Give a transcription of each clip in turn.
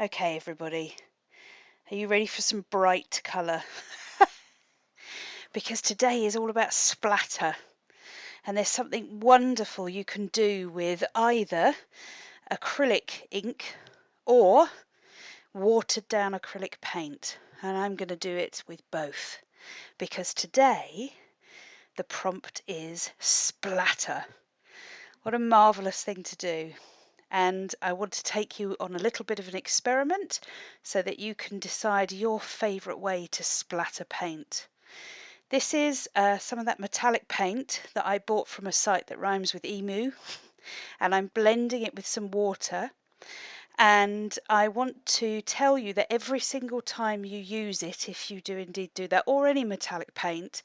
Okay, everybody, are you ready for some bright colour? Because today is all about splatter, and there's something wonderful you can do with either acrylic ink or watered down acrylic paint, and I'm going to do it with both because today the prompt is splatter. What a marvellous thing to do. And I want to take you on a little bit of an experiment so that you can decide your favourite way to splatter paint. This is some of that metallic paint that I bought from a site that rhymes with emu, and I'm blending it with some water. And I want to tell you that every single time you use it, if you do indeed do that, or any metallic paint,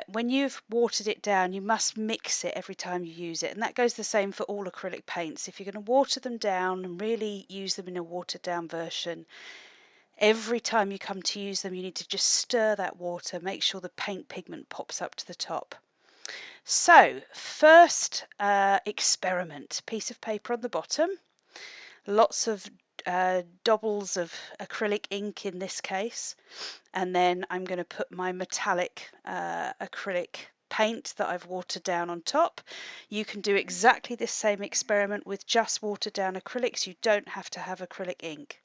when you've watered it down, you must mix it every time you use it. And that goes the same for all acrylic paints. If you're going to water them down and really use them in a watered down version, every time you come to use them, you need to just stir that water, make sure the paint pigment pops up to the top. So, first experiment, piece of paper on the bottom, lots of doubles of acrylic ink in this case, and then I'm going to put my metallic acrylic paint that I've watered down on top. You can do exactly this same experiment with just watered down acrylics. You don't have to have acrylic ink.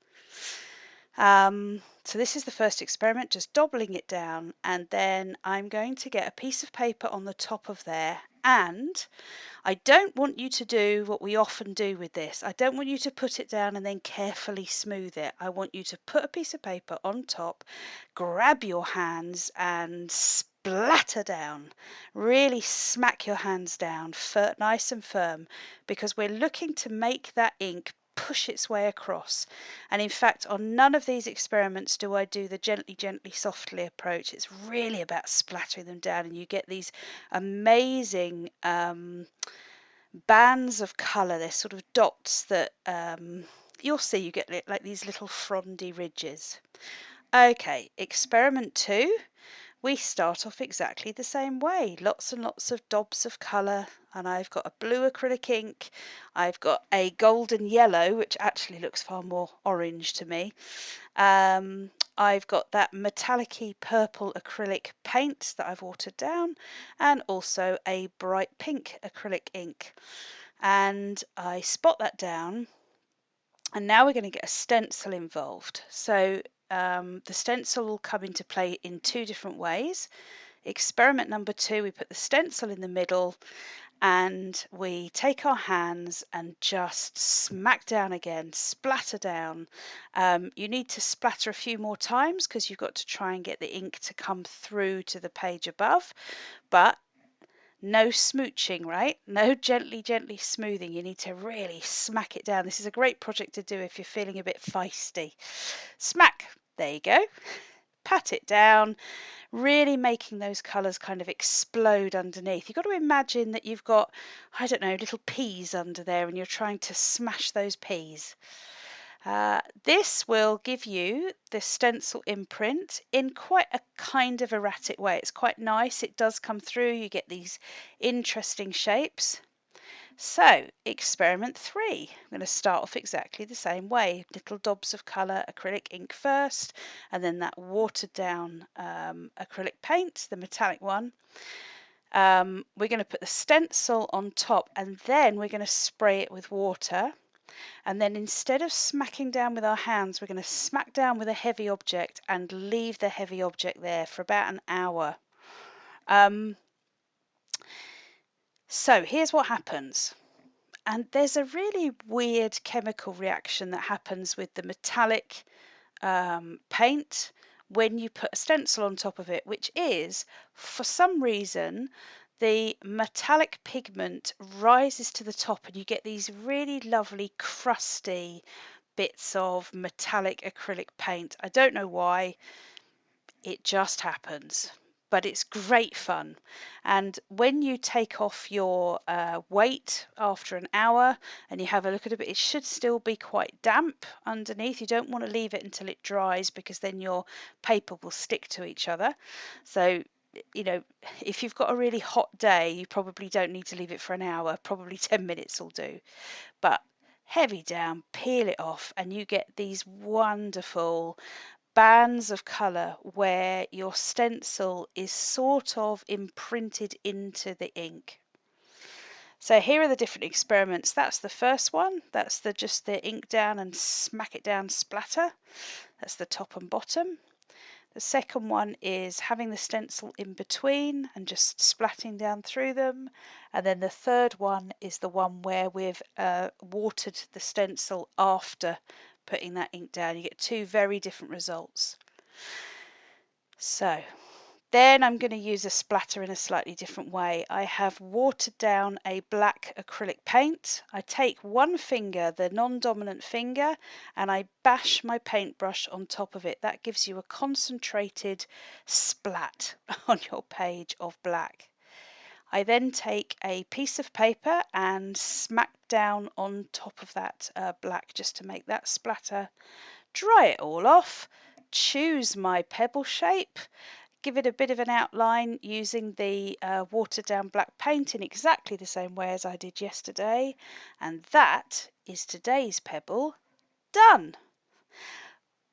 So this is the first experiment, just doubling it down, and then I'm going to get a piece of paper on the top of there, and I don't want you to do what we often do with this. I don't want you to put it down and then carefully smooth it. I want you to put a piece of paper on top, grab your hands and splatter down. Really smack your hands down, nice and firm, because we're looking to make that ink push its way across. And in fact, on none of these experiments do I do the gently, gently, softly approach. It's really about splattering them down, and you get these amazing bands of colour. They're sort of dots that you'll see. You get like these little frondy ridges. Okay, experiment 2. We start off exactly the same way. Lots and lots of dobs of colour, and I've got a blue acrylic ink. I've got a golden yellow, which actually looks far more orange to me. I've got that metallic-y purple acrylic paint that I've watered down, and also a bright pink acrylic ink. And I spot that down, and now we're going to get a stencil involved. So the stencil will come into play in 2 different ways. Experiment number 2, we put the stencil in the middle, and we take our hands and just smack down again, splatter down. You need to splatter a few more times because you've got to try and get the ink to come through to the page above, but no smooching, right? No gently, gently smoothing. You need to really smack it down. This is a great project to do if you're feeling a bit feisty. Smack, there you go. Pat it down, really making those colours kind of explode underneath. You've got to imagine that you've got, I don't know, little peas under there and you're trying to smash those peas. This will give you the stencil imprint in quite a kind of erratic way. It's quite nice. It does come through. You get these interesting shapes. So, experiment 3. I'm going to start off exactly the same way. Little dobs of colour, acrylic ink first, and then that watered down acrylic paint, the metallic one. We're going to put the stencil on top, and then we're going to spray it with water. And then instead of smacking down with our hands, we're going to smack down with a heavy object and leave the heavy object there for about an hour. So here's what happens. And there's a really weird chemical reaction that happens with the metallic paint when you put a stencil on top of it, which is, for some reason, the metallic pigment rises to the top and you get these really lovely crusty bits of metallic acrylic paint. I don't know why, it just happens, but it's great fun. And when you take off your weight after an hour and you have a look at it, it should still be quite damp underneath. You don't want to leave it until it dries because then your paper will stick to each other. So, you know, if you've got a really hot day, you probably don't need to leave it for an hour. Probably 10 minutes will do. But heavy down, peel it off, and you get these wonderful bands of colour where your stencil is sort of imprinted into the ink. So here are the different experiments. That's the first one. That's just the ink down and smack it down splatter. That's the top and bottom. The second one is having the stencil in between and just splatting down through them. And then the third one is the one where we've watered the stencil after putting that ink down. You get two very different results. So then I'm going to use a splatter in a slightly different way. I have watered down a black acrylic paint. I take one finger, the non-dominant finger, and I bash my paintbrush on top of it. That gives you a concentrated splat on your page of black. I then take a piece of paper and smack down on top of that black just to make that splatter. Dry it all off, choose my pebble shape, give it a bit of an outline using the watered down black paint in exactly the same way as I did yesterday, and that is today's pebble done.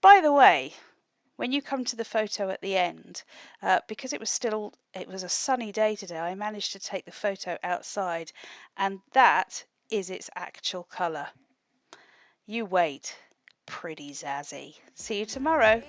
By the way, when you come to the photo at the end, because it was a sunny day today, I managed to take the photo outside, and that is its actual colour. You wait. Pretty zazzy. See you tomorrow.